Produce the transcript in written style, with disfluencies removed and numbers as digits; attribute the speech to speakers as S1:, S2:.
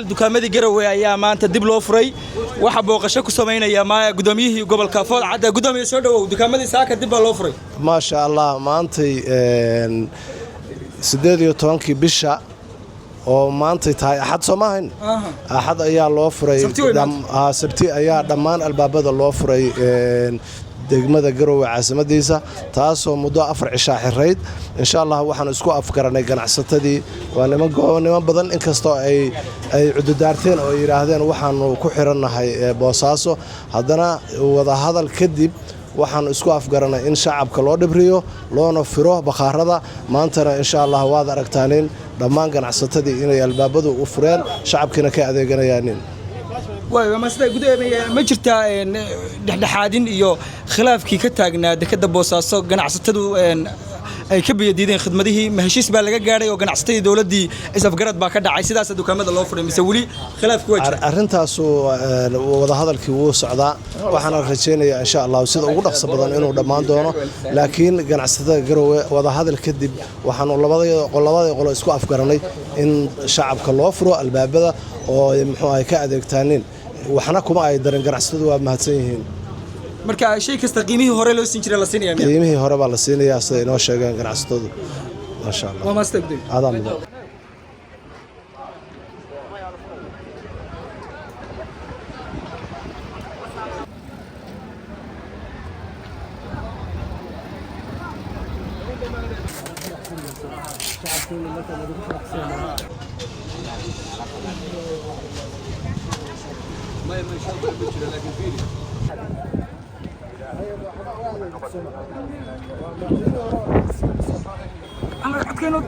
S1: dukaamada Garowe ayaa maanta dib loo furay waxa booqasho ku sameynaya gudoomiyihii gobolka Fool Cadda gudoomiye soo dhawow dukaamadii saaka dib loo furay
S2: ma sha Allah maantay 18 bisha oo maantay tahay axad Soomaaliya axad ayaa loo furay sabti ayaa dhammaan albaabada loo furay degmada Garowe caasimadiisa taasoo muddo 4 cisho xirayd insha Allah waxaan isku afgaranay ganacsatadii waa niman badan inkastoo ay cududaarteen oo yiraahdeen waxaan ku xiranahay Boosaaso haddana wada hadal kadib waxaan isku afgaranay in shacabka loo dhibriyo loona firo bakhaarada maantana insha Allah waad aragtaaneen dhammaan ganacsatadii inay albaabadu u fureen shacabkina ka adeeganayaan
S1: ما سيدا قدامي ما جرتا dhexdhexaadin iyo khilaafkii ka taagnaa dekada Boosaaso ganacsatadu ay ka biyadiideen khidmadihii ma heshiis baa laga gaaray oo ganacsatadii dawladii isafgarad baa ka dhacay sidaas dukaamada loo furay mise wali khilaafku waa jira
S2: arintaas wada hadalkii wuu socdaa waxaan rajeynayaa insha Allah sida ugu dhaqso badan inuu dhamaan doono laakiin ganacsatada Garowe wada hadal kadib waxaan labada qolo isku afgaranay in shacabka loo furo albaabada oo muxuu ay ka adeegtaaneen waxna kuma ay daran ganacsatadu waa mahadsan yihiin
S1: marka shay kasta qiimihii hore loo siin jiray la siinaya
S2: qiimihii hore baa la siinayaa sida inoo sheegeen ganacsatadu ma sha Allah
S1: waa maastagday
S2: adam
S3: ما شاء الله بتجري لكن فيني
S1: أنا أتكلم